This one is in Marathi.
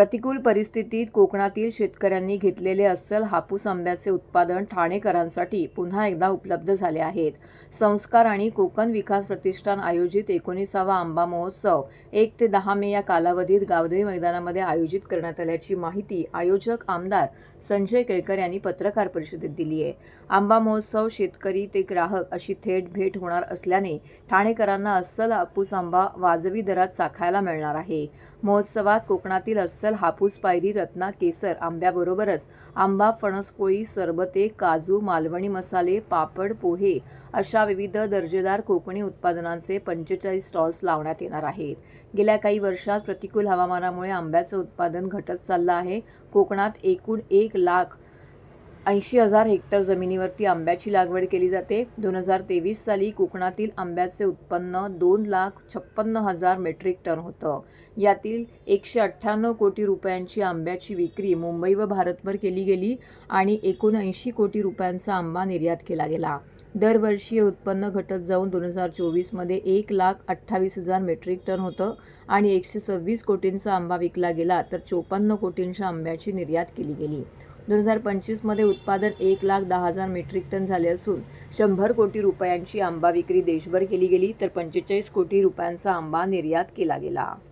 प्रतिकूल परिस्थितीत कोकणातील शेतकऱ्यांनी घेतलेले अस्सल हापूस आंब्याचे उत्पादन ठाणेकरांसाठी पुन्हा एकदा उपलब्ध झाले आहेत. संस्कार आणि कोकण विकास प्रतिष्ठान आयोजित 19वा आंबा महोत्सव 1 ते 10 मे या कालावधीत गावदेवी मैदानामध्ये आयोजित करण्यात आल्याची माहिती आयोजक आमदार संजय केळकर यांनी पत्रकार परिषदेत दिली आहे. आंबा महोत्सव शेतकरी ते ग्राहक अशी थेट भेट होणार असल्याने ठाणेकरांना अस्सल हापूस आंबा वाजवी दरात चाखायला मिळणार आहे. महोत्सवात कोकणातील अस्सल हापूस पायरी रत्ना केसर आंब्याबरोबरच आंबा फणसपोळी सरबते काजू मालवणी मसाले पापड पोहे अशा विविध दर्जेदार कोकणी उत्पादनांचे 45 स्टॉल्स लावण्यात येणार आहेत. गेल्या काही वर्षात प्रतिकूल हवामानामुळे आंब्याचं उत्पादन घटत चाललं आहे. कोकणात एकूण 1,80,000 हेक्टर जमिनीवरती आंब्याची लागवड केली जाते. 2023 साली कोकणातील आंब्याचे उत्पन्न 2,56,000 मेट्रिक टन होतं. यातील 198 कोटी रुपयांची आंब्याची विक्री मुंबई व भारतभर केली गेली आणि 79 कोटी रुपयांचा आंबा निर्यात केला गेला. दरवर्षी हे उत्पन्न घटत जाऊन 2024 मध्ये 1,28,000 मेट्रिक टन होतं आणि 126 कोटींचा आंबा विकला गेला तर 54 कोटींच्या आंब्याची निर्यात केली गेली. 2025 मध्ये उत्पादन 1,10,000 मेट्रिक टन झाले असून 100 कोटी रुपयांची आंबा विक्री देशभर केली गेली तर 45 कोटी रुपयांचा आंबा निर्यात केला गेला.